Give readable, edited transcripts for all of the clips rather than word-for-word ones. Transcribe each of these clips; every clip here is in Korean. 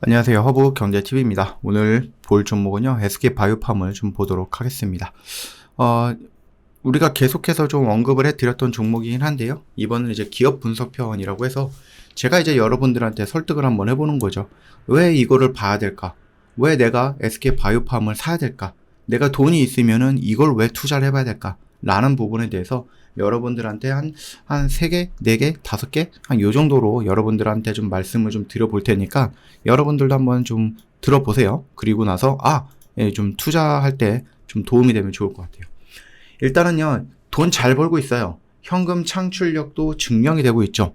안녕하세요. 허브 경제TV입니다. 오늘 볼 종목은요, SK바이오팜을 좀 보도록 하겠습니다. 어, 우리가 계속해서 좀 언급을 해드렸던 종목이긴 한데요. 이번은 이제 기업 분석편이라고 해서 제가 이제 여러분들한테 설득을 한번 해보는 거죠. 왜 이거를 봐야 될까? 왜 내가 SK바이오팜을 사야 될까? 내가 돈이 있으면은 이걸 왜 투자를 해봐야 될까? 라는 부분에 대해서 여러분들한테 한 3개, 4개, 5개? 한 요 정도로 여러분들한테 좀 말씀을 좀 드려볼 테니까 여러분들도 한번 좀 들어보세요. 그리고 나서, 좀 투자할 때 좀 도움이 되면 좋을 것 같아요. 일단은요, 돈 잘 벌고 있어요. 현금 창출력도 증명이 되고 있죠.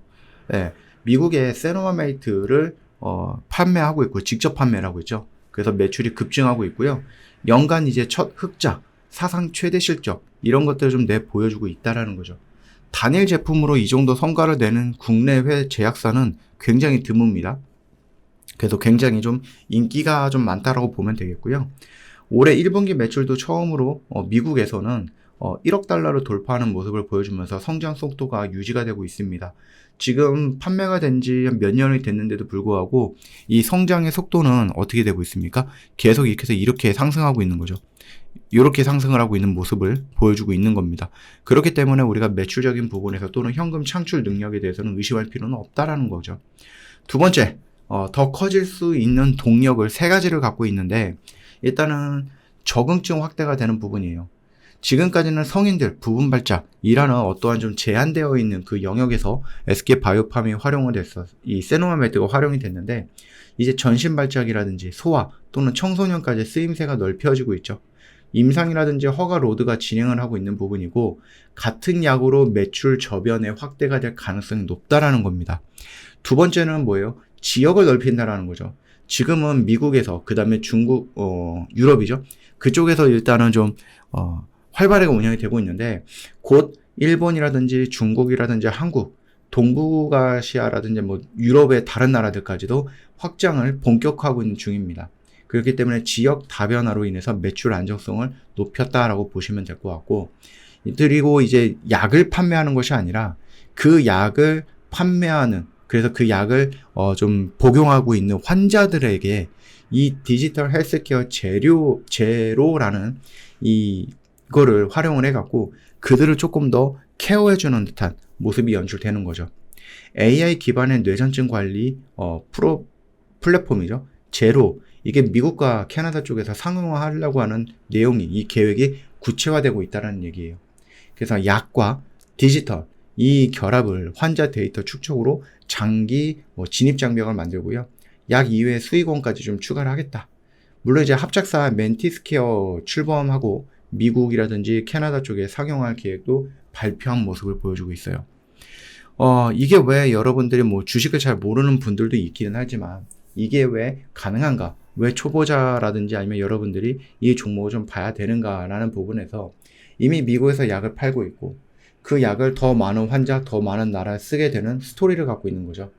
예, 미국의 세노마메이트를 판매하고 있고, 직접 판매를 하고 있죠. 그래서 매출이 급증하고 있고요. 연간 이제 첫 흑자, 사상 최대 실적, 이런 것들을 좀 보여주고 있다라는 거죠. 단일 제품으로 이 정도 성과를 내는 국내외 제약사는 굉장히 드뭅니다. 그래서 굉장히 좀 인기가 좀 많다라고 보면 되겠고요. 올해 1분기 매출도 처음으로 미국에서는 1억 달러를 돌파하는 모습을 보여주면서 성장 속도가 유지가 되고 있습니다. 지금 판매가 된 지 몇 년이 됐는데도 불구하고 이 성장의 속도는 어떻게 되고 있습니까? 계속 이렇게 상승하고 있는 거죠. 이렇게 상승을 하고 있는 모습을 보여주고 있는 겁니다. 그렇기 때문에 우리가 매출적인 부분에서 또는 현금 창출 능력에 대해서는 의심할 필요는 없다라는 거죠. 두 번째, 더 커질 수 있는 동력을 3가지를 갖고 있는데, 일단은 적응증 확대가 되는 부분이에요. 지금까지는 성인들, 부분 발작이라는 어떠한 좀 제한되어 있는 그 영역에서 SK바이오팜이 활용을 됐어. 이 세노마메드가 활용이 됐는데, 이제 전신 발작이라든지 소아 또는 청소년까지 쓰임새가 넓혀지고 있죠. 임상이라든지 허가 로드가 진행을 하고 있는 부분이고, 같은 약으로 매출 저변의 확대가 될 가능성이 높다라는 겁니다. 두 번째는 뭐예요? 지역을 넓힌다라는 거죠. 지금은 미국에서, 그 다음에 중국, 유럽이죠. 그쪽에서 일단은 좀 활발하게 운영이 되고 있는데, 곧 일본이라든지 중국이라든지 한국, 동북아시아라든지 뭐 유럽의 다른 나라들까지도 확장을 본격화하고 있는 중입니다. 그렇기 때문에 지역 다변화로 인해서 매출 안정성을 높였다라고 보시면 될 것 같고, 그리고 이제 약을 판매하는 것이 아니라 그 약을 판매하는, 그래서 그 약을 좀 복용하고 있는 환자들에게 이 디지털 헬스케어 제로라는 이거를 활용을 해갖고 그들을 조금 더 케어해주는 듯한 모습이 연출되는 거죠. AI 기반의 뇌전증 관리 플랫폼이죠. 제로. 이게 미국과 캐나다 쪽에서 상용화하려고 하는 내용이, 이 계획이 구체화되고 있다는 얘기예요. 그래서 약과 디지털, 이 결합을 환자 데이터 축적으로 장기 진입 장벽을 만들고요. 약 이외의 수익원까지 좀 추가를 하겠다. 물론 이제 합작사 멘티스케어 출범하고 미국이라든지 캐나다 쪽에 상용할 계획도 발표한 모습을 보여주고 있어요. 이게 왜 여러분들이 뭐 주식을 잘 모르는 분들도 있기는 하지만 이게 왜 가능한가? 왜 초보자라든지 아니면 여러분들이 이 종목을 좀 봐야 되는가라는 부분에서 이미 미국에서 약을 팔고 있고 그 약을 더 많은 환자, 더 많은 나라에 쓰게 되는 스토리를 갖고 있는 거죠.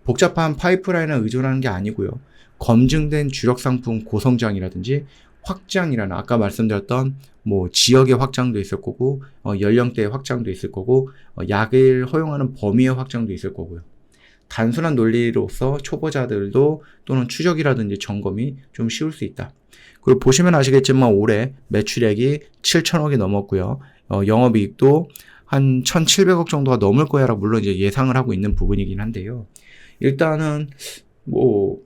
복잡한 파이프라인을 의존하는 게 아니고요. 검증된 주력 상품 고성장이라든지 확장이라는, 아까 말씀드렸던 뭐 지역의 확장도 있을 거고 연령대의 확장도 있을 거고 약을 허용하는 범위의 확장도 있을 거고요. 단순한 논리로서 초보자들도 또는 추적이라든지 점검이 좀 쉬울 수 있다. 그리고 보시면 아시겠지만 올해 매출액이 7천억이 넘었고요. 영업이익도 한 1,700억 정도가 넘을 거야라고 물론 이제 예상을 하고 있는 부분이긴 한데요. 일단은 뭐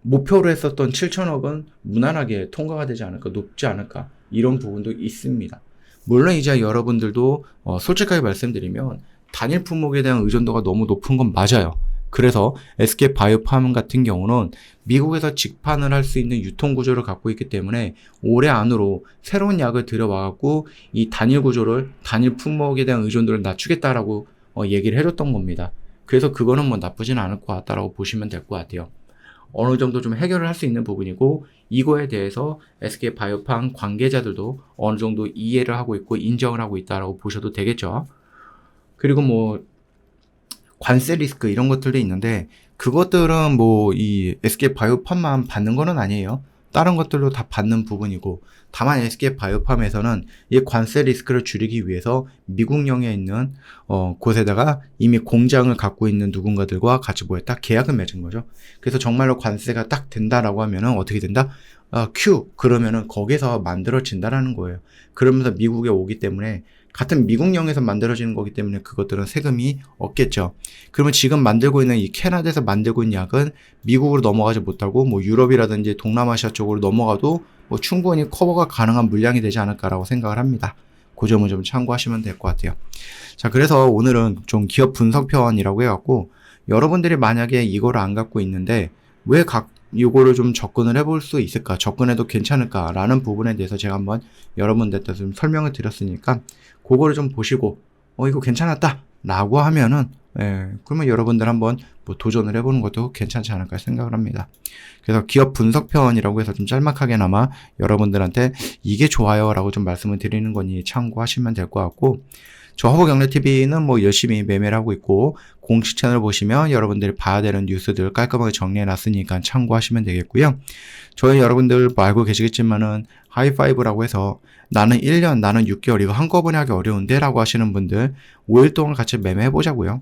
목표로 했었던 7천억은 무난하게 통과가 되지 않을까, 높지 않을까, 이런 부분도 있습니다. 물론 이제 여러분들도 솔직하게 말씀드리면 단일 품목에 대한 의존도가 너무 높은 건 맞아요. 그래서 SK바이오팜 같은 경우는 미국에서 직판을 할 수 있는 유통 구조를 갖고 있기 때문에 올해 안으로 새로운 약을 들여와갖고 이 단일 구조를, 단일 품목에 대한 의존도를 낮추겠다라고 얘기를 해줬던 겁니다. 그래서 그거는 뭐 나쁘진 않을 것 같다라고 보시면 될 것 같아요. 어느 정도 좀 해결을 할 수 있는 부분이고, 이거에 대해서 SK바이오팜 관계자들도 어느 정도 이해를 하고 있고 인정을 하고 있다라고 보셔도 되겠죠. 그리고 뭐 관세 리스크 이런 것들도 있는데 그것들은 뭐 이 SK바이오팜만 받는 거는 아니에요. 다른 것들도 다 받는 부분이고, 다만 SK바이오팜에서는 이 관세 리스크를 줄이기 위해서 미국령에 있는 곳에다가 이미 공장을 갖고 있는 누군가들과 같이 뭐했다? 계약을 맺은 거죠. 그래서 정말로 관세가 딱 된다라고 하면은 어떻게 된다? Q 그러면은 거기서 만들어진다라는 거예요. 그러면서 미국에 오기 때문에 같은 미국령에서 만들어지는 거기 때문에 그것들은 세금이 없겠죠. 그러면 지금 만들고 있는 이 캐나다에서 만들고 있는 약은 미국으로 넘어가지 못하고 뭐 유럽이라든지 동남아시아 쪽으로 넘어가도 뭐 충분히 커버가 가능한 물량이 되지 않을까라고 생각을 합니다. 그 점을 좀 참고하시면 될 것 같아요. 자, 그래서 오늘은 좀 기업 분석편이라고 해갖고 여러분들이 만약에 이거를 안 갖고 있는데 왜 이거를 좀 접근을 해볼 수 있을까? 접근해도 괜찮을까? 라는 부분에 대해서 제가 한번 여러분들한테 좀 설명을 드렸으니까 그거를 좀 보시고 이거 괜찮았다 라고 하면은 그러면 여러분들 한번 뭐 도전을 해보는 것도 괜찮지 않을까 생각을 합니다. 그래서 기업 분석편이라고 해서 좀 짤막하게나마 여러분들한테 이게 좋아요 라고 좀 말씀을 드리는 거니 참고하시면 될 것 같고, 저 허브경제TV는 뭐 열심히 매매를 하고 있고 공식 채널 보시면 여러분들이 봐야 되는 뉴스들 깔끔하게 정리해 놨으니까 참고하시면 되겠고요. 저희 여러분들 뭐 알고 계시겠지만은 하이파이브라고 해서 나는 1년, 나는 6개월 이거 한꺼번에 하기 어려운데 라고 하시는 분들 5일 동안 같이 매매해 보자고요.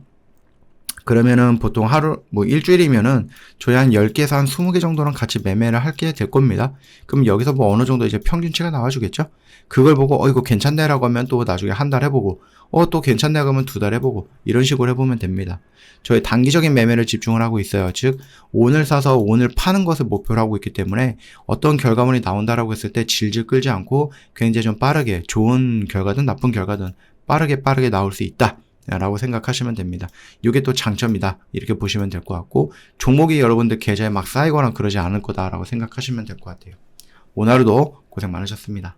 그러면은 보통 하루, 뭐 일주일이면은 저희 한 10개에서 한 20개 정도는 같이 매매를 할게 될 겁니다. 그럼 여기서 뭐 어느 정도 이제 평균치가 나와주겠죠? 그걸 보고, 이거 괜찮네 라고 하면 또 나중에 한 달 해보고, 또 괜찮네 그러면 2달 해보고, 이런 식으로 해보면 됩니다. 저희 단기적인 매매를 집중을 하고 있어요. 즉, 오늘 사서 오늘 파는 것을 목표로 하고 있기 때문에 어떤 결과물이 나온다라고 했을 때 질질 끌지 않고 굉장히 좀 빠르게, 좋은 결과든 나쁜 결과든 빠르게 나올 수 있다. 라고 생각하시면 됩니다. 이게 또 장점이다 이렇게 보시면 될 것 같고, 종목이 여러분들 계좌에 막 쌓이거나 그러지 않을 거다라고 생각하시면 될 것 같아요. 오늘 하루도 고생 많으셨습니다.